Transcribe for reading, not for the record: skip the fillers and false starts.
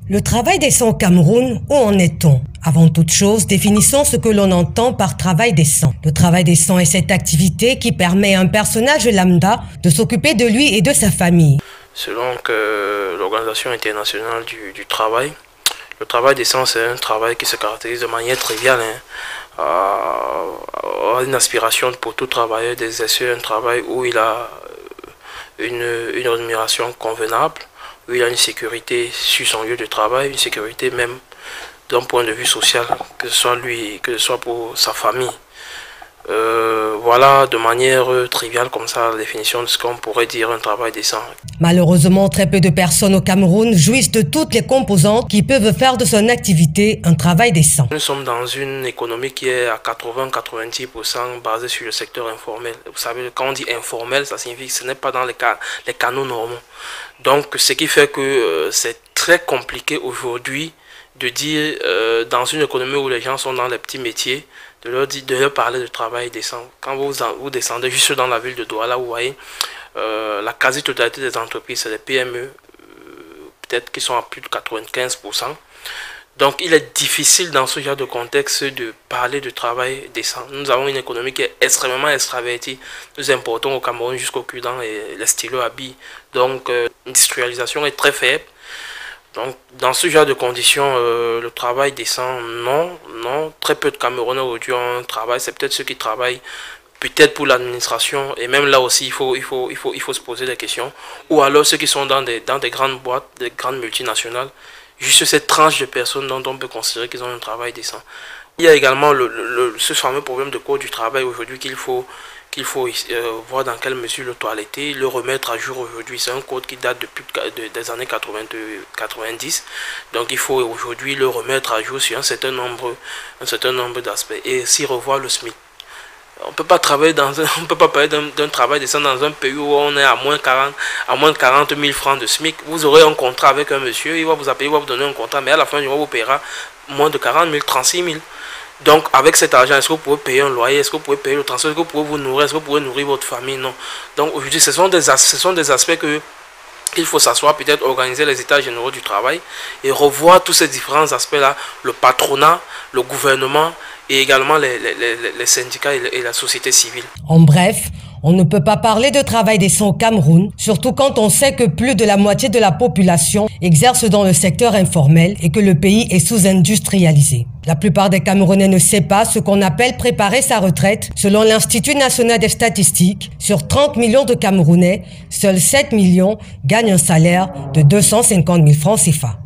Le travail décent au Cameroun, où en est-on? Avant toute chose, définissons ce que l'on entend par travail décent. Le travail décent est cette activité qui permet à un personnage lambda de s'occuper de lui et de sa famille. Selon l'Organisation internationale du travail, le travail décent, c'est un travail qui se caractérise de manière triviale, une aspiration pour tout travailleur d'exercer un travail où il a une rémunération convenable, où il a une sécurité sur son lieu de travail, une sécurité même d'un point de vue social, que ce soit lui, que ce soit pour sa famille. Voilà de manière triviale comme ça la définition de ce qu'on pourrait dire un travail décent. Malheureusement, très peu de personnes au Cameroun jouissent de toutes les composantes qui peuvent faire de son activité un travail décent. Nous sommes dans une économie qui est à 80-90% basée sur le secteur informel. Vous savez, quand on dit informel, ça signifie que ce n'est pas dans les canaux normaux. Donc, ce qui fait que c'est très compliqué aujourd'hui de dire dans une économie où les gens sont dans les petits métiers, de leur parler de travail décent. Quand vous descendez juste dans la ville de Douala, vous voyez la quasi-totalité des entreprises, c'est des PME, peut-être qui sont à plus de 95%. Donc il est difficile dans ce genre de contexte de parler de travail décent. Nous avons une économie qui est extrêmement extravertie. Nous importons au Cameroun jusqu'au cul-dent et les stylos à billes. Donc l'industrialisation est très faible. Donc, dans ce genre de conditions, le travail décent, non. Très peu de Camerounais aujourd'hui ont un travail. C'est peut-être ceux qui travaillent peut-être pour l'administration. Et même là aussi, il faut se poser des questions. Ou alors ceux qui sont dans des grandes boîtes, des grandes multinationales. Juste cette tranche de personnes dont on peut considérer qu'ils ont un travail décent. Il y a également ce fameux problème de code du travail aujourd'hui qu'il faut voir dans quelle mesure le toiletter, le remettre à jour aujourd'hui. C'est un code qui date depuis des années 90. Donc il faut aujourd'hui le remettre à jour sur un certain nombre d'aspects. Et aussi revoir le SMIC. On peut pas parler d'un travail décent dans un pays où on est à moins de 40 000 francs de SMIC. Vous aurez un contrat avec un monsieur, il va vous appeler, il va vous donner un contrat, mais à la fin du mois, vous paiera moins de 40 000, 36 000. Donc, avec cet argent, est-ce que vous pouvez payer un loyer? Est-ce que vous pouvez payer le transport? Est-ce que vous pouvez vous nourrir? Est-ce que vous pouvez nourrir votre famille? Non. Donc, aujourd'hui, ce sont des aspects qu'il faut s'asseoir, peut-être organiser les états généraux du travail et revoir tous ces différents aspects-là, le patronat, le gouvernement et également les syndicats et la société civile. En bref, on ne peut pas parler de travail décent au Cameroun, surtout quand on sait que plus de la moitié de la population exerce dans le secteur informel et que le pays est sous-industrialisé. La plupart des Camerounais ne savent pas ce qu'on appelle préparer sa retraite. Selon l'Institut national des statistiques, sur 30 millions de Camerounais, seuls 7 millions gagnent un salaire de 250 000 francs CFA.